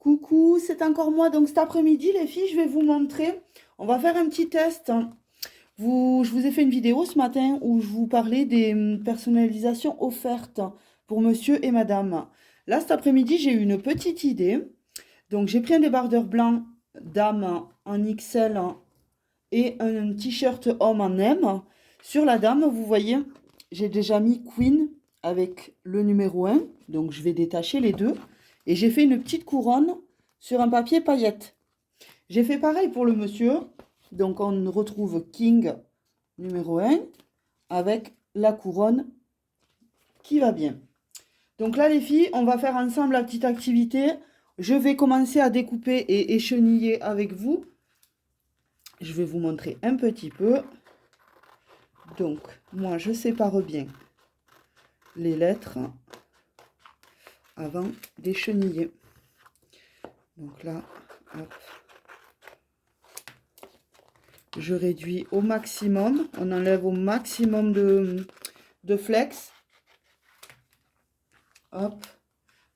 Coucou, c'est encore moi. Donc cet après-midi, les filles, je vais vous montrer. On va faire un petit test. Je vous ai fait une vidéo ce matin où je vous parlais des personnalisations offertes pour monsieur et madame. Là, cet après-midi, j'ai eu une petite idée. Donc j'ai pris un débardeur blanc dame en XL et un t-shirt homme en M. Sur la dame, vous voyez, j'ai déjà mis Queen avec le numéro 1. Donc je vais détacher les deux. Et j'ai fait une petite couronne sur un papier paillette. J'ai fait pareil pour le monsieur. Donc on retrouve King numéro 1 avec la couronne qui va bien. Donc là les filles, on va faire ensemble la petite activité. Je vais commencer à découper et écheniller avec vous. Je vais vous montrer un petit peu. Donc moi je sépare bien les lettres avant d'écheniller. Donc là, hop. Je réduis au maximum. On enlève au maximum de flex. Hop.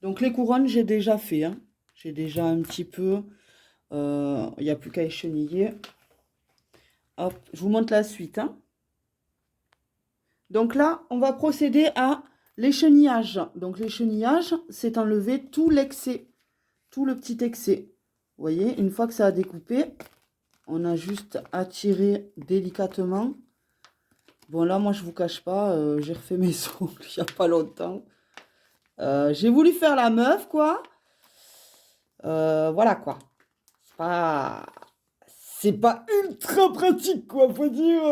Donc les couronnes, j'ai déjà fait. Hein. J'ai déjà un petit peu. Il n'y a plus qu'à écheniller. Hop. Je vous montre la suite. Hein. Donc là, on va procéder à l'échenillage. Donc l'échenillage, c'est enlever tout l'excès. Tout le petit excès. Vous voyez, une fois que ça a découpé, on a juste à tirer délicatement. Bon, là, moi, je vous cache pas, j'ai refait mes ongles il n'y a pas longtemps. J'ai voulu faire la meuf, quoi. Voilà, quoi. C'est pas ultra pratique, quoi, faut dire.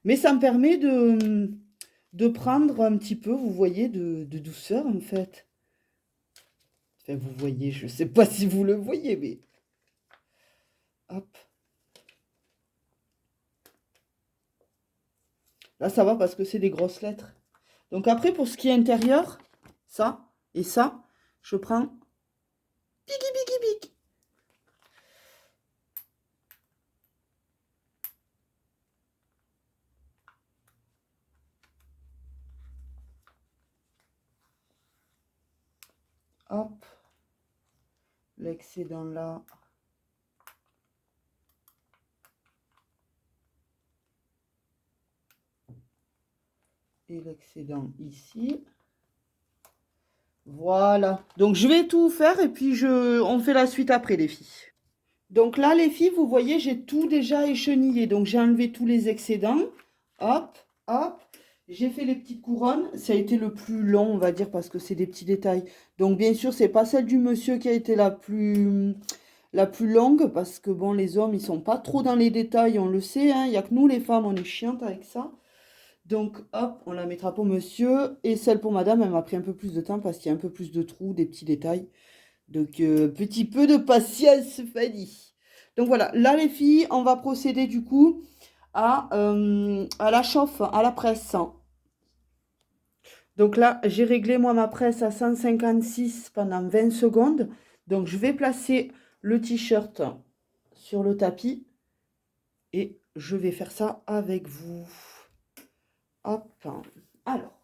Mais ça me permet de prendre un petit peu, vous voyez, de douceur, en fait. Enfin, vous voyez, je sais pas si vous le voyez, mais... Hop. Là, ça va parce que c'est des grosses lettres. Donc après, pour ce qui est intérieur, ça et ça, je prends bigui bigui big. Hop. L'excédent là. Et l'excédent ici. Voilà. Donc je vais tout faire et puis on fait la suite après les filles. Donc là les filles, vous voyez, j'ai tout déjà échenillé. Donc j'ai enlevé tous les excédents. Hop, hop. J'ai fait les petites couronnes. Ça a été le plus long, on va dire, parce que c'est des petits détails. Donc bien sûr, c'est pas celle du monsieur qui a été la plus longue, parce que bon, les hommes, ils sont pas trop dans les détails, on le sait. Hein. Il n'y a que nous, les femmes, on est chiantes avec ça. Donc, hop, on la mettra pour monsieur. Et celle pour madame, elle m'a pris un peu plus de temps parce qu'il y a un peu plus de trous, des petits détails. Donc, petit peu de patience, Fanny. Donc voilà, là les filles, on va procéder du coup à la chauffe, à la presse. Donc là, j'ai réglé moi ma presse à 156 pendant 20 secondes. Donc je vais placer le t-shirt sur le tapis et je vais faire ça avec vous. Hop. Alors,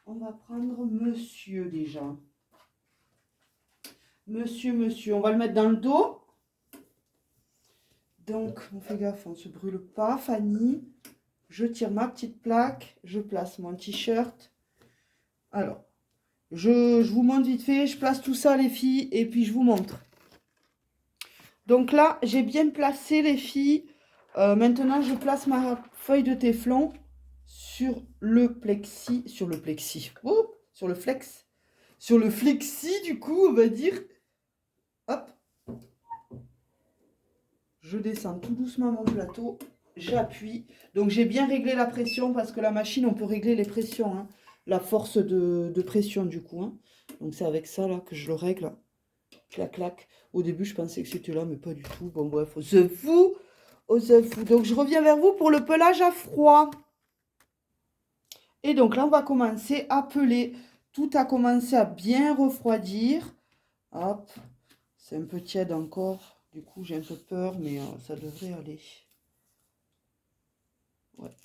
on va prendre monsieur déjà. Monsieur, on va le mettre dans le dos. Donc, on fait gaffe, on ne se brûle pas, Fanny. Je tire ma petite plaque, je place mon t-shirt. Alors, je vous montre vite fait, je place tout ça les filles et puis je vous montre. Donc là, j'ai bien placé les filles. Maintenant, je place ma feuille de téflon sur le plexi, sur le flex, sur le flexi du coup, on va dire. Hop. Je descends tout doucement mon plateau, j'appuie. Donc j'ai bien réglé la pression parce que la machine, on peut régler les pressions, hein, la force de pression du coup. Hein. Donc c'est avec ça là que je le règle. Clac, clac. Au début, je pensais que c'était là, mais pas du tout. Bon bref, on se fout. On se fout. Donc je reviens vers vous pour le pelage à froid. Et donc là, on va commencer à peler. Tout a commencé à bien refroidir. Hop. C'est un peu tiède encore. Du coup, j'ai un peu peur, mais ça devrait aller. Ouais.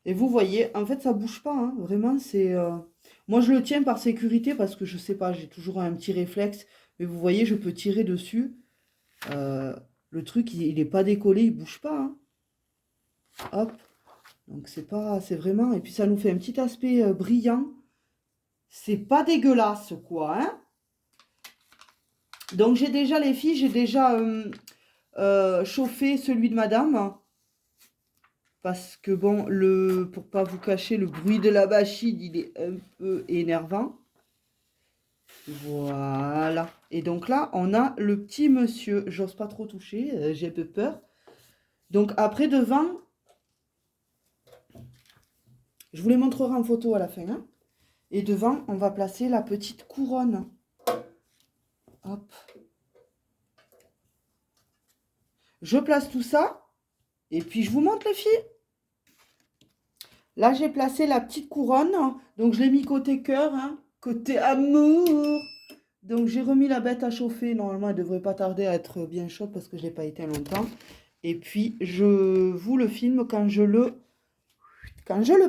Et vous voyez, en fait, ça bouge pas, hein. Vraiment, c'est... Moi, je le tiens par sécurité parce que je sais pas, j'ai toujours un petit réflexe. Mais vous voyez, je peux tirer dessus. Euh, le truc, il est pas décollé, il bouge pas, hein. Hop. Donc, c'est pas... C'est vraiment... Et puis, ça nous fait un petit aspect brillant. C'est pas dégueulasse, quoi, hein. Donc, j'ai déjà, les filles, j'ai déjà chauffé celui de madame. Parce que bon, pour pas vous cacher, le bruit de la machine, il est un peu énervant. Voilà. Et donc là, on a le petit monsieur. J'ose pas trop toucher, j'ai un peu peur. Donc après, devant, je vous les montrerai en photo à la fin, hein. Et devant, on va placer la petite couronne. Hop. Je place tout ça. Et puis, je vous montre les filles. Là, j'ai placé la petite couronne. Donc, je l'ai mis côté cœur, hein, côté amour. Donc, j'ai remis la bête à chauffer. Normalement, elle ne devrait pas tarder à être bien chaude parce que je ne l'ai pas éteint longtemps. Et puis, je vous le filme quand je le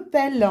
pèle.